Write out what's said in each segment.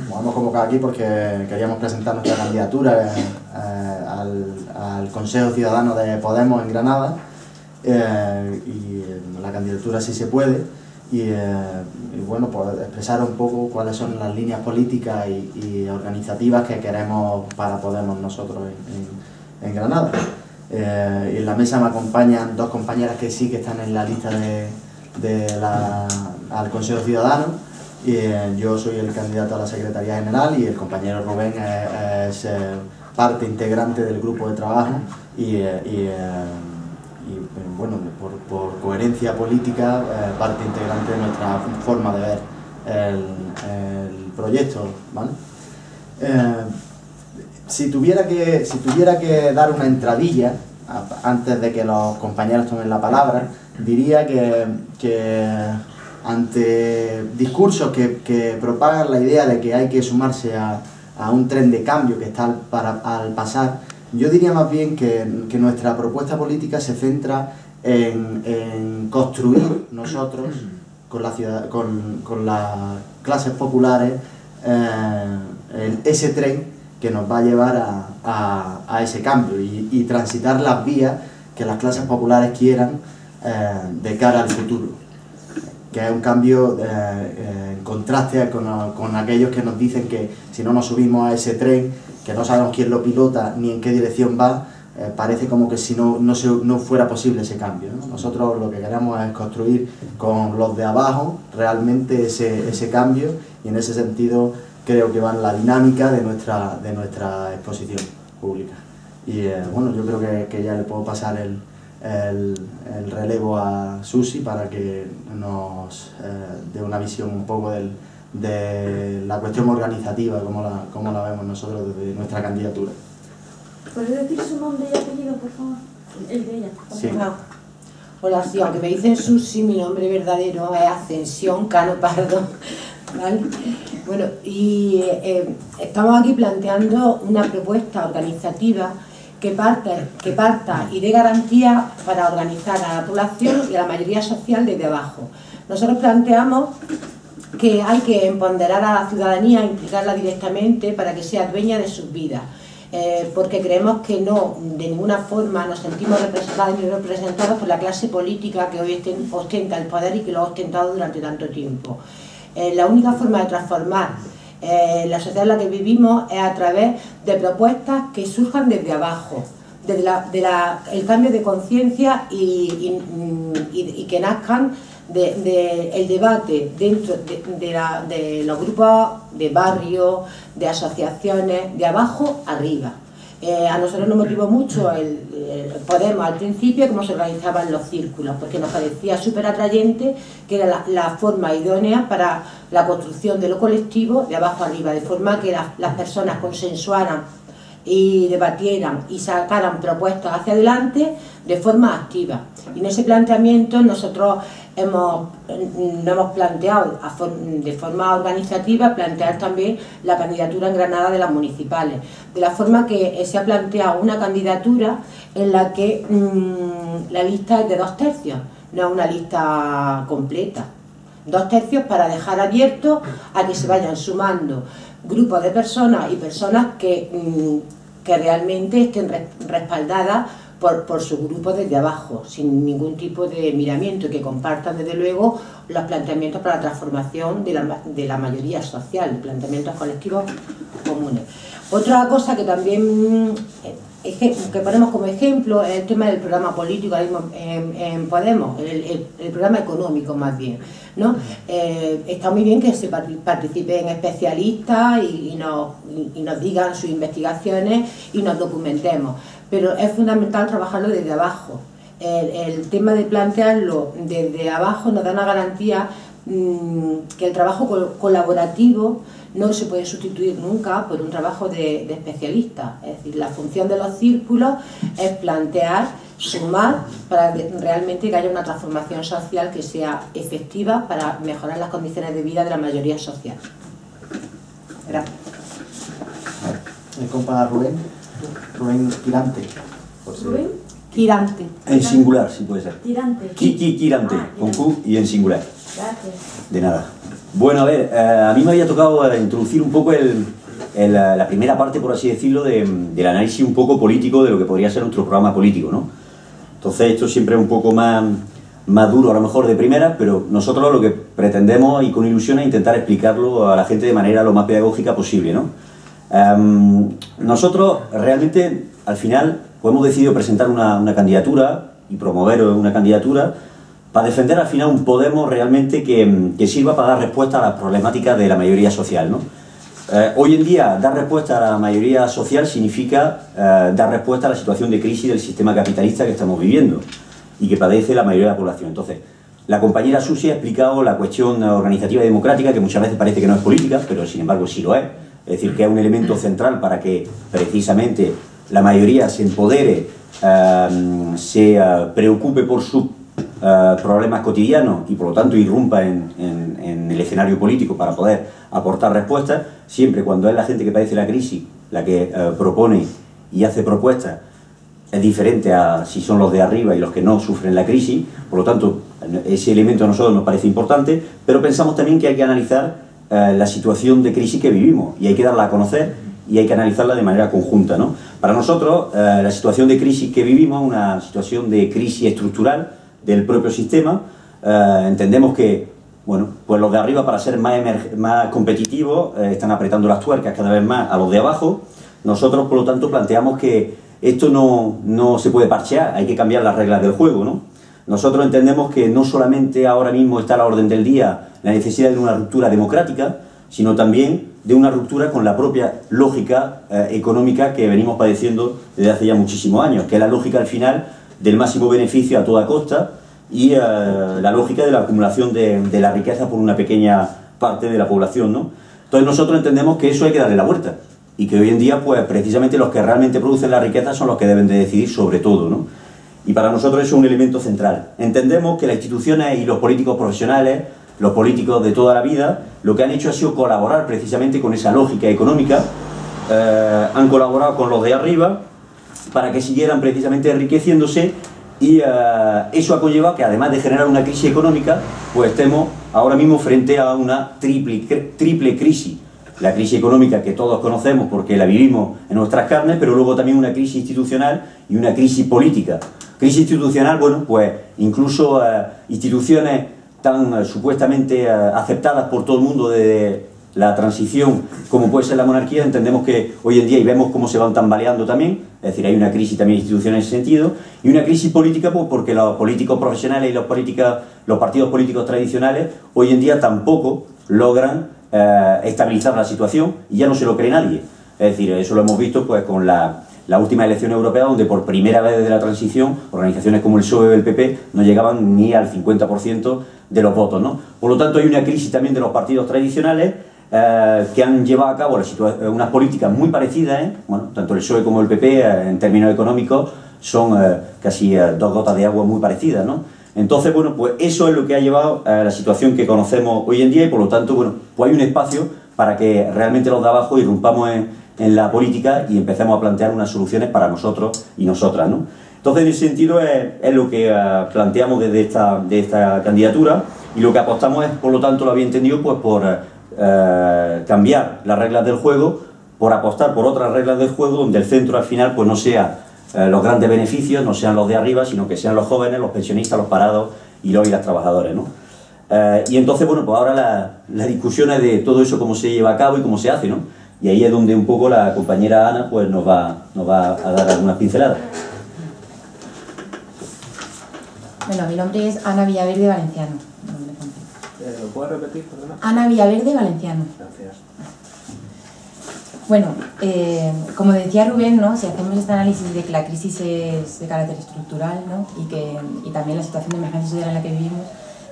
Nos hemos convocado aquí porque queríamos presentar nuestra candidatura al Consejo Ciudadano de Podemos en Granada, y la candidatura sí se puede, y bueno, pues expresar un poco cuáles son las líneas políticas y organizativas que queremos para Podemos nosotros en Granada. En la mesa me acompañan dos compañeras que sí que están en la lista al Consejo Ciudadano. Yo soy el candidato a la Secretaría General y el compañero Rubén es parte integrante del grupo de trabajo y bueno, por coherencia política, parte integrante de nuestra forma de ver el proyecto, ¿vale? Si tuviera que dar una entradilla antes de que los compañeros tomen la palabra, diría que ante discursos que propagan la idea de que hay que sumarse a un tren de cambio que está al pasar, yo diría más bien que nuestra propuesta política se centra en construir nosotros con las clases populares ese tren que nos va a llevar a ese cambio y transitar las vías que las clases populares quieran de cara al futuro, que es un cambio en contraste con aquellos que nos dicen que si no nos subimos a ese tren, que no sabemos quién lo pilota ni en qué dirección va, parece como que si no fuera posible ese cambio, ¿no? Nosotros lo que queremos es construir con los de abajo realmente ese cambio, y en ese sentido creo que va en la dinámica de nuestra exposición pública. Y bueno, yo creo que ya le puedo pasar el relevo a Susi para que nos dé una visión un poco de la cuestión organizativa, cómo la vemos nosotros desde nuestra candidatura. ¿Puedes decir su nombre y apellido, por favor? El de ella. Sí. Hola, sí, aunque me dicen Susi, mi nombre verdadero es Ascensión Cano Pardo, ¿vale? Bueno, y estamos aquí planteando una propuesta organizativa que parta y dé garantía para organizar a la población y a la mayoría social desde abajo. Nosotros planteamos que hay que empoderar a la ciudadanía, implicarla directamente para que sea dueña de sus vidas, porque creemos que no, de ninguna forma nos sentimos representados ni representados por la clase política que hoy ostenta el poder y que lo ha ostentado durante tanto tiempo. La única forma de transformar la sociedad en la que vivimos es a través de propuestas que surjan desde abajo, desde el cambio de conciencia y que nazcan del debate dentro de los grupos de barrio, de asociaciones, de abajo arriba. A nosotros nos motivó mucho el Podemos al principio, cómo se organizaban los círculos, porque nos parecía súper atrayente, que era la forma idónea para la construcción de lo colectivo de abajo arriba, de forma que las personas consensuaran y debatieran y sacaran propuestas hacia adelante de forma activa. Y en ese planteamiento nosotros hemos planteado de forma organizativa plantear también la candidatura en Granada de las municipales, de la forma que se ha planteado una candidatura en la que la lista es de 2 tercios, no es una lista completa. 2 tercios para dejar abierto a que se vayan sumando grupos de personas y personas que realmente estén respaldadas por su grupo desde abajo, sin ningún tipo de miramiento, que compartan desde luego los planteamientos para la transformación de la mayoría social, planteamientos colectivos comunes. Otra cosa que también que ponemos como ejemplo es el tema del programa político en Podemos, el programa económico más bien, ¿no? Está muy bien que se participen especialistas y nos digan sus investigaciones y nos documentemos, pero es fundamental trabajarlo desde abajo. El tema de plantearlo desde abajo nos da una garantía que el trabajo colaborativo no se puede sustituir nunca por un trabajo de especialistas. Es decir, la función de los círculos es plantear, sumar, para realmente que haya una transformación social que sea efectiva para mejorar las condiciones de vida de la mayoría social. Gracias. El compa Rubén Quirante. ¿Rubén? Quirante. En singular, si puede ser. Tirante. Quirante, con Q y en singular. Gracias. De nada. Bueno, a ver, a mí me había tocado introducir un poco la primera parte, por así decirlo, del análisis un poco político de lo que podría ser nuestro programa político, ¿no? Entonces esto siempre es un poco más duro a lo mejor de primera, pero nosotros lo que pretendemos y con ilusión es intentar explicarlo a la gente de manera lo más pedagógica posible, ¿no? Nosotros realmente al final pues, hemos decidido presentar una candidatura y promover una candidatura para defender al final un Podemos realmente que sirva para dar respuesta a las problemáticas de la mayoría social, ¿no? Hoy en día dar respuesta a la mayoría social significa dar respuesta a la situación de crisis del sistema capitalista que estamos viviendo y que padece la mayoría de la población. Entonces, la compañera Susi ha explicado la cuestión organizativa y democrática, que muchas veces parece que no es política, pero sin embargo sí lo es. Es decir, que es un elemento central para que precisamente la mayoría se empodere, se preocupe por sus problemas cotidianos y por lo tanto irrumpa en el escenario político para poder aportar respuestas, siempre cuando es la gente que padece la crisis la que propone y hace propuestas. Es diferente a si son los de arriba y los que no sufren la crisis, por lo tanto ese elemento a nosotros nos parece importante, pero pensamos también que hay que analizar la situación de crisis que vivimos y hay que darla a conocer y hay que analizarla de manera conjunta, ¿no? Para nosotros la situación de crisis que vivimos es una situación de crisis estructural del propio sistema. Entendemos que bueno, pues los de arriba, para ser más competitivos, están apretando las tuercas cada vez más a los de abajo. Nosotros, por lo tanto, planteamos que esto no se puede parchear, hay que cambiar las reglas del juego, ¿no? Nosotros entendemos que no solamente ahora mismo está a la orden del día la necesidad de una ruptura democrática, sino también de una ruptura con la propia lógica económica que venimos padeciendo desde hace ya muchísimos años, que es la lógica al final del máximo beneficio a toda costa y la lógica de la acumulación de la riqueza por una pequeña parte de la población, ¿no? Entonces nosotros entendemos que eso hay que darle la vuelta y que hoy en día pues precisamente los que realmente producen la riqueza son los que deben de decidir sobre todo, ¿no? Y para nosotros eso es un elemento central. Entendemos que las instituciones y los políticos profesionales, los políticos de toda la vida, lo que han hecho ha sido colaborar precisamente con esa lógica económica, han colaborado con los de arriba para que siguieran precisamente enriqueciéndose y eso ha conllevado que además de generar una crisis económica, pues estemos ahora mismo frente a una triple crisis. La crisis económica que todos conocemos porque la vivimos en nuestras carnes, pero luego también una crisis institucional y una crisis política. Crisis institucional, bueno, pues incluso instituciones tan supuestamente aceptadas por todo el mundo de la transición como puede ser la monarquía, entendemos que hoy en día y vemos cómo se van tambaleando también, es decir, hay una crisis también institucional en ese sentido, y una crisis política pues porque los políticos profesionales y los partidos políticos tradicionales hoy en día tampoco logran estabilizar la situación y ya no se lo cree nadie. Es decir, eso lo hemos visto pues con la última elección europea, donde por primera vez desde la transición organizaciones como el PSOE o el PP no llegaban ni al 50% de los votos, ¿no? Por lo tanto hay una crisis también de los partidos tradicionales que han llevado a cabo unas políticas muy parecidas, bueno, tanto el PSOE como el PP en términos económicos son casi dos gotas de agua muy parecidas, ¿no? Entonces, bueno, pues eso es lo que ha llevado a la situación que conocemos hoy en día y por lo tanto, bueno, pues hay un espacio para que realmente los de abajo irrumpamos en la política y empecemos a plantear unas soluciones para nosotros y nosotras, ¿no? Entonces, en ese sentido es lo que planteamos desde esta candidatura y lo que apostamos es, por lo tanto, lo había entendido, pues por cambiar las reglas del juego, por apostar por otras reglas del juego donde el centro al final pues no sea los grandes beneficios, no sean los de arriba, sino que sean los jóvenes, los pensionistas, los parados y los y las trabajadoras, ¿no? Y entonces, bueno, pues ahora la discusión es de todo eso, cómo se lleva a cabo y cómo se hace, ¿no? Y ahí es donde un poco la compañera Ana pues nos va a dar algunas pinceladas. Bueno, mi nombre es Ana Villaverde Valenciano. ¿Lo puedes repetir, perdona? Ana Villaverde Valenciano. Gracias. Bueno, como decía Rubén, ¿no? Si hacemos este análisis de que la crisis es de carácter estructural, ¿no? y también la situación de emergencia social en la que vivimos,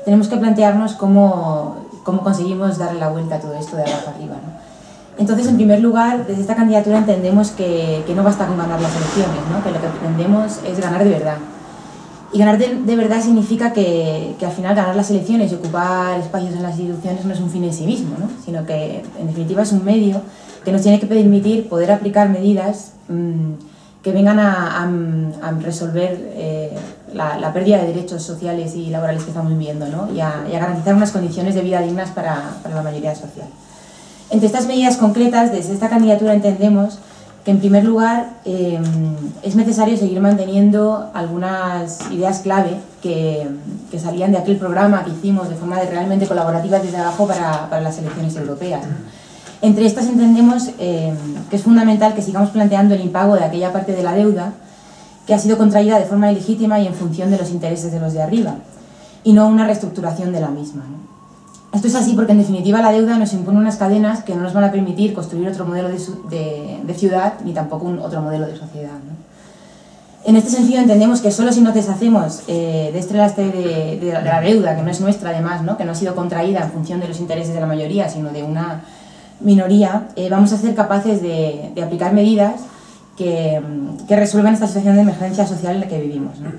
tenemos que plantearnos cómo conseguimos darle la vuelta a todo esto de abajo arriba, ¿no? Entonces, en primer lugar, desde esta candidatura entendemos que no basta con ganar las elecciones, ¿no? Que lo que pretendemos es ganar de verdad. Y ganar de verdad significa que al final ganar las elecciones y ocupar espacios en las instituciones no es un fin en sí mismo, ¿no? Sino que en definitiva es un medio que nos tiene que permitir poder aplicar medidas que vengan a resolver la pérdida de derechos sociales y laborales que estamos viviendo, ¿no? y a garantizar unas condiciones de vida dignas para la mayoría social. Entre estas medidas concretas, desde esta candidatura entendemos que, en primer lugar, es necesario seguir manteniendo algunas ideas clave que salían de aquel programa que hicimos de forma realmente colaborativa desde abajo para las elecciones europeas, ¿no? Entre estas entendemos que es fundamental que sigamos planteando el impago de aquella parte de la deuda que ha sido contraída de forma ilegítima y en función de los intereses de los de arriba, y no una reestructuración de la misma, ¿no? Esto es así porque, en definitiva, la deuda nos impone unas cadenas que no nos van a permitir construir otro modelo de ciudad ni tampoco otro modelo de sociedad, ¿no? En este sentido entendemos que solo si nos deshacemos de este lastre de la deuda, que no es nuestra además, ¿no? Que no ha sido contraída en función de los intereses de la mayoría, sino de una minoría, vamos a ser capaces de aplicar medidas que resuelvan esta situación de emergencia social en la que vivimos, ¿no?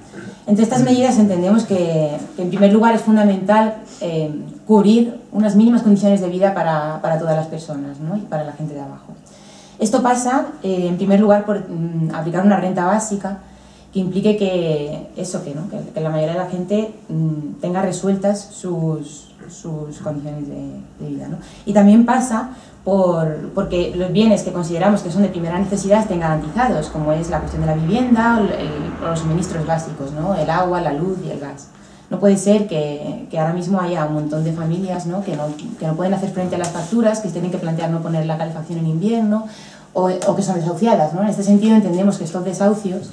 Entre estas medidas entendemos que en primer lugar es fundamental cubrir unas mínimas condiciones de vida para todas las personas, ¿no? Y para la gente de abajo. Esto pasa, en primer lugar, por aplicar una renta básica que implique que la mayoría de la gente tenga resueltas sus condiciones de vida, ¿no? Y también pasa porque los bienes que consideramos que son de primera necesidad estén garantizados, como es la cuestión de la vivienda o los suministros básicos, ¿no? El agua, la luz y el gas. No puede ser que ahora mismo haya un montón de familias, ¿no? que no pueden hacer frente a las facturas, que se tienen que plantear no poner la calefacción en invierno o que son desahuciadas, ¿no? En este sentido entendemos que estos desahucios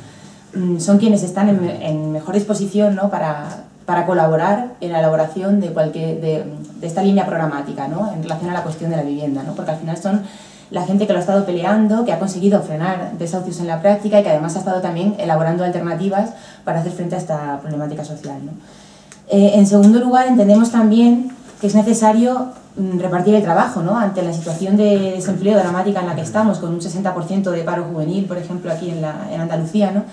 son quienes están en mejor disposición, ¿no? para colaborar en la elaboración de esta línea programática, ¿no? En relación a la cuestión de la vivienda, ¿no? Porque al final son la gente que lo ha estado peleando, que ha conseguido frenar desahucios en la práctica y que además ha estado también elaborando alternativas para hacer frente a esta problemática social, ¿no? En segundo lugar, entendemos también que es necesario repartir el trabajo, ¿no? Ante la situación de desempleo dramática en la que estamos, con un 60% de paro juvenil, por ejemplo, aquí en Andalucía, ¿no?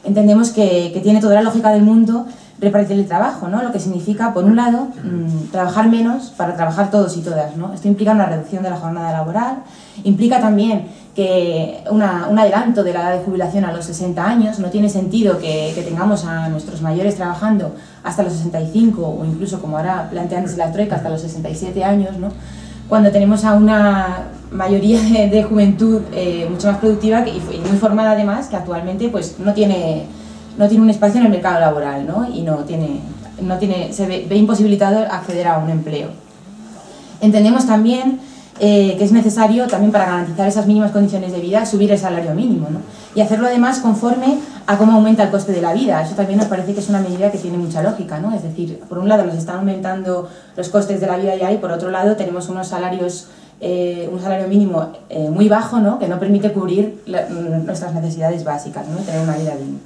Entendemos que tiene toda la lógica del mundo repartir el trabajo, ¿no? Lo que significa, por un lado, trabajar menos para trabajar todos y todas, ¿no? Esto implica una reducción de la jornada laboral, implica también que un adelanto de la edad de jubilación a los 60 años. No tiene sentido que tengamos a nuestros mayores trabajando hasta los 65 o incluso, como ahora planteándose la troika, hasta los 67 años, ¿no? Cuando tenemos a una mayoría de juventud mucho más productiva y muy formada además, que actualmente pues no tiene un espacio en el mercado laboral, ¿no? Y se ve imposibilitado acceder a un empleo. Entendemos también que es necesario, también para garantizar esas mínimas condiciones de vida, subir el salario mínimo, ¿no? Y hacerlo además conforme a cómo aumenta el coste de la vida. Eso también nos parece que es una medida que tiene mucha lógica, ¿no? Es decir, por un lado nos están aumentando los costes de la vida ya y por otro lado tenemos un salario mínimo muy bajo, ¿no? Que no permite cubrir nuestras necesidades básicas, ¿no? Tener una vida digna.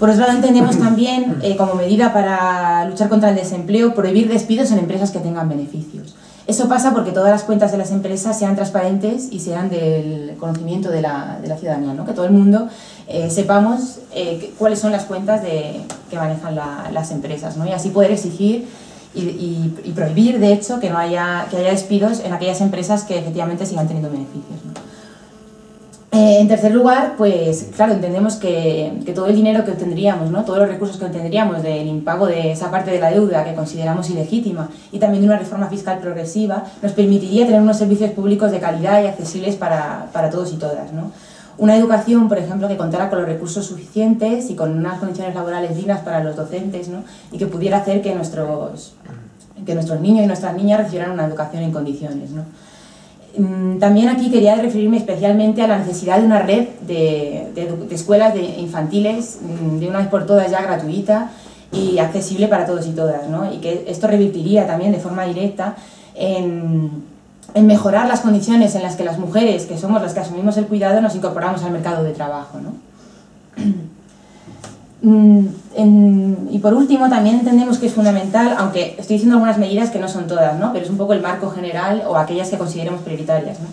Por otro lado, entendemos también, como medida para luchar contra el desempleo, prohibir despidos en empresas que tengan beneficios. Eso pasa porque todas las cuentas de las empresas sean transparentes y sean del conocimiento de la ciudadanía, ¿no? Que todo el mundo sepamos cuáles son las cuentas que manejan las empresas, ¿no? Y así poder exigir y prohibir, de hecho, que haya despidos en aquellas empresas que efectivamente sigan teniendo beneficios, ¿no? En tercer lugar, pues claro, entendemos que todo el dinero que obtendríamos, ¿no? Todos los recursos que obtendríamos del impago de esa parte de la deuda que consideramos ilegítima y también de una reforma fiscal progresiva nos permitiría tener unos servicios públicos de calidad y accesibles para todos y todas, ¿no? Una educación, por ejemplo, que contara con los recursos suficientes y con unas condiciones laborales dignas para los docentes, ¿no? Y que pudiera hacer que nuestros niños y nuestras niñas recibieran una educación en condiciones, ¿no? También aquí quería referirme especialmente a la necesidad de una red de escuelas infantiles de una vez por todas ya gratuita y accesible para todos y todas, ¿no? Y que esto revertiría también de forma directa en mejorar las condiciones en las que las mujeres, que somos las que asumimos el cuidado, nos incorporamos al mercado de trabajo, ¿no? Y por último, también entendemos que es fundamental, aunque estoy diciendo algunas medidas que no son todas, ¿no? Pero es un poco el marco general o aquellas que consideremos prioritarias, ¿no?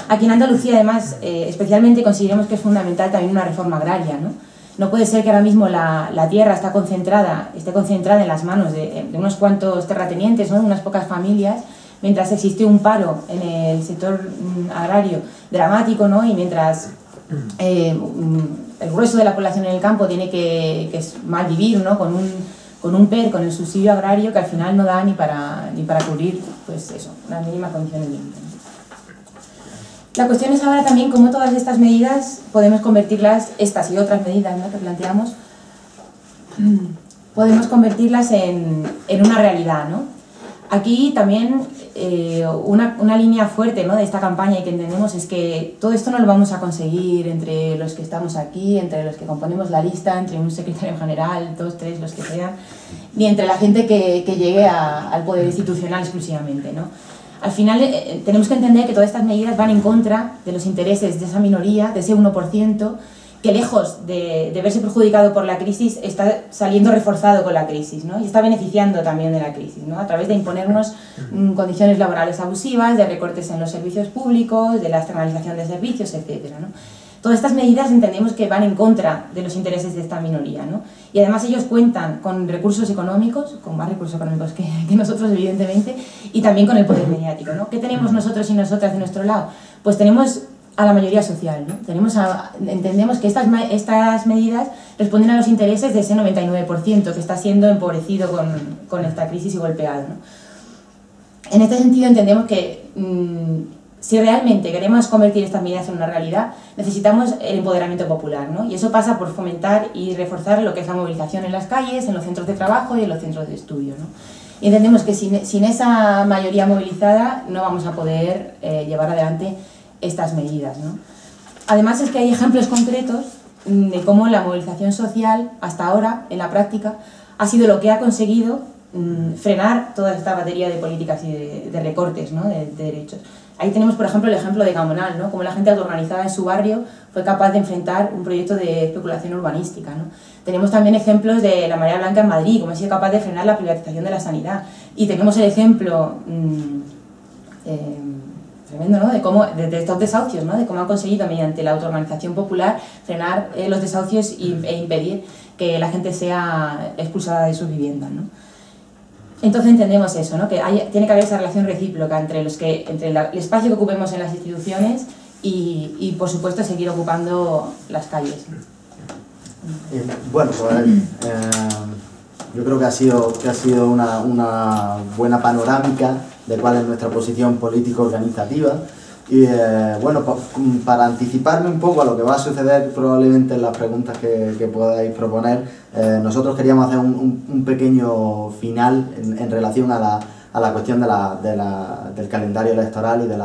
Aquí en Andalucía, además, especialmente consideramos que es fundamental también una reforma agraria, ¿no? No puede ser que ahora mismo la tierra esté concentrada en las manos de unos cuantos terratenientes, ¿no? De unas pocas familias, mientras existe un paro en el sector agrario dramático, ¿no? Y mientras el grueso de la población en el campo tiene que mal vivir, ¿no? Con un PER, con el subsidio agrario, que al final no da ni para cubrir, pues eso, las mínimas condiciones de vida. La cuestión es ahora también cómo todas estas medidas podemos convertirlas, estas y otras medidas, ¿no?, que planteamos, podemos convertirlas en una realidad, ¿no? Aquí también una línea fuerte, ¿no?, de esta campaña y que entendemos es que todo esto no lo vamos a conseguir entre los que estamos aquí, entre los que componemos la lista, entre un secretario general, 2, 3, los que sean, ni entre la gente que llegue al poder institucional exclusivamente, ¿no? Al final tenemos que entender que todas estas medidas van en contra de los intereses de esa minoría, de ese 1%, que lejos de verse perjudicado por la crisis, está saliendo reforzado con la crisis, ¿no? Y está beneficiando también de la crisis, ¿no?, a través de imponernos condiciones laborales abusivas, de recortes en los servicios públicos, de la externalización de servicios, etcétera, ¿no? Todas estas medidas entendemos que van en contra de los intereses de esta minoría, ¿no? Y además ellos cuentan con recursos económicos, con más recursos económicos que nosotros, evidentemente, y también con el poder mediático, ¿no? ¿Qué tenemos nosotros y nosotras de nuestro lado? Pues tenemos a la mayoría social, ¿no? Entendemos que estas medidas responden a los intereses de ese 99% que está siendo empobrecido con esta crisis y golpeado, ¿no? En este sentido entendemos que si realmente queremos convertir estas medidas en una realidad, necesitamos el empoderamiento popular, ¿no? Y eso pasa por fomentar y reforzar lo que es la movilización en las calles, en los centros de trabajo y en los centros de estudio, ¿no? Y entendemos que sin esa mayoría movilizada no vamos a poder llevar adelante estas medidas, ¿no? Además es que hay ejemplos concretos de cómo la movilización social hasta ahora, en la práctica, ha sido lo que ha conseguido frenar toda esta batería de políticas y de recortes, ¿no?, de derechos. Ahí tenemos, por ejemplo, el ejemplo de Gamonal, ¿no?, cómo la gente autoorganizada en su barrio fue capaz de enfrentar un proyecto de especulación urbanística, ¿no? Tenemos también ejemplos de la Marea Blanca en Madrid, cómo ha sido capaz de frenar la privatización de la sanidad. Y tenemos el ejemplo tremendo, ¿no?, de estos desahucios, ¿no?, de cómo han conseguido mediante la autoorganización popular frenar los desahucios e impedir que la gente sea expulsada de sus viviendas, ¿no? Entonces entendemos eso, ¿no?, que tiene que haber esa relación recíproca entre el espacio que ocupemos en las instituciones y por supuesto, seguir ocupando las calles. Bueno, pues yo creo que ha sido una buena panorámica de cuál es nuestra posición político-organizativa. Y bueno, para anticiparme un poco a lo que va a suceder probablemente en las preguntas que podáis proponer, nosotros queríamos hacer un pequeño final en relación a la cuestión del calendario electoral y de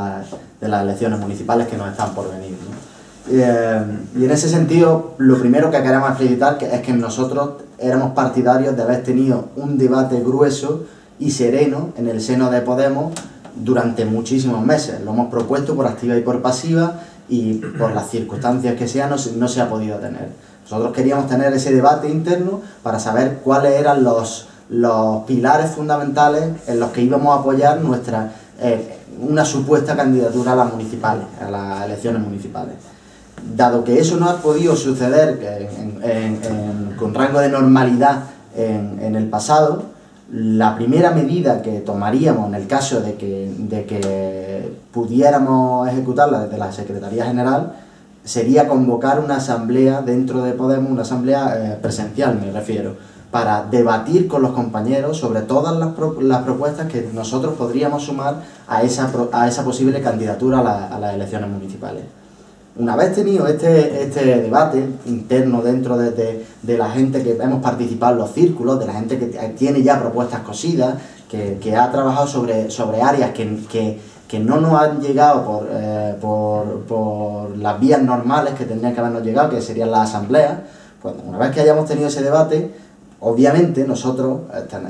las elecciones municipales que nos están por venir, ¿no? Y en ese sentido, lo primero que queremos acreditar es que nosotros éramos partidarios de haber tenido un debate grueso y sereno en el seno de Podemos durante muchísimos meses. Lo hemos propuesto por activa y por pasiva, y por las circunstancias que sean no se ha podido tener. Nosotros queríamos tener ese debate interno para saber cuáles eran los pilares fundamentales en los que íbamos a apoyar una supuesta candidatura a las municipales, a las elecciones municipales. Dado que eso no ha podido suceder con rango de normalidad en el pasado, la primera medida que tomaríamos en el caso de que pudiéramos ejecutarla desde la Secretaría General sería convocar una asamblea dentro de Podemos, una asamblea presencial me refiero, para debatir con los compañeros sobre todas las propuestas que nosotros podríamos sumar a esa posible candidatura a las elecciones municipales. Una vez tenido este debate interno dentro de la gente que hemos participado en los círculos, de la gente que tiene ya propuestas cosidas, que ha trabajado sobre áreas que no nos han llegado por las vías normales que tendrían que habernos llegado, que serían las asambleas, pues una vez que hayamos tenido ese debate, obviamente nosotros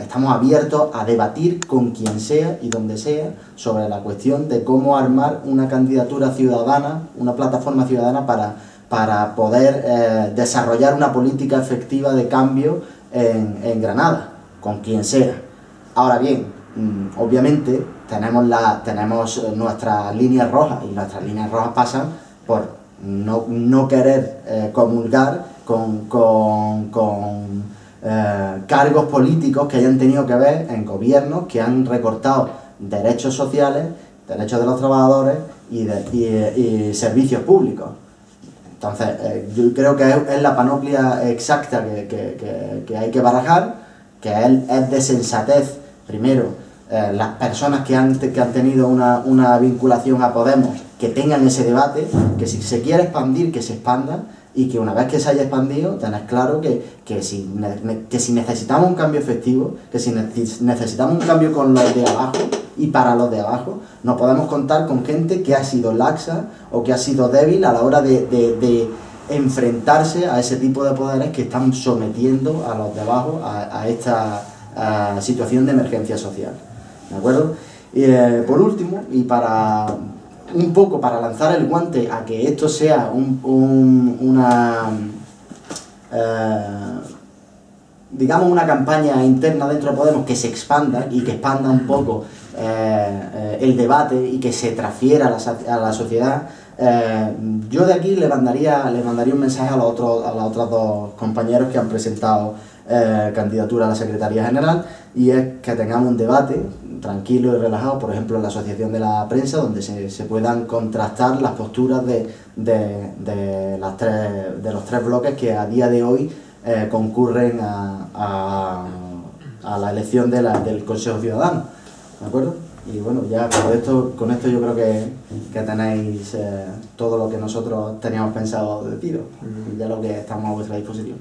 estamos abiertos a debatir con quien sea y donde sea sobre la cuestión de cómo armar una candidatura ciudadana, una plataforma ciudadana para poder desarrollar una política efectiva de cambio en Granada, con quien sea. Ahora bien, obviamente tenemos nuestras líneas rojas, y nuestras líneas rojas pasan por no querer comulgar con cargos políticos que hayan tenido que ver en gobiernos que han recortado derechos sociales, derechos de los trabajadores y servicios públicos. Entonces, yo creo que es la panoplia exacta que hay que barajar, que es de sensatez, primero, las personas que han tenido una vinculación a Podemos, que tengan ese debate, que si se quiere expandir, que se expanda, y que una vez que se haya expandido, tenés claro que si necesitamos un cambio efectivo, que si necesitamos un cambio con los de abajo y para los de abajo, no podemos contar con gente que ha sido laxa o que ha sido débil a la hora de enfrentarse a ese tipo de poderes que están sometiendo a los de abajo a esta situación de emergencia social. ¿De acuerdo? Y, por último, y para un poco para lanzar el guante a que esto sea digamos una campaña interna dentro de Podemos que se expanda y que expanda un poco el debate y que se transfiera a la sociedad, yo de aquí le mandaría un mensaje a los otros dos compañeros que han presentado candidatura a la Secretaría General, y es que tengamos un debate tranquilo y relajado, por ejemplo en la Asociación de la Prensa, donde se puedan contrastar las posturas de los tres bloques que a día de hoy concurren a la elección del Consejo Ciudadano, ¿de acuerdo? Y bueno, ya con esto yo creo que tenéis todo lo que nosotros teníamos pensado deciros, y ya lo que estamos a vuestra disposición.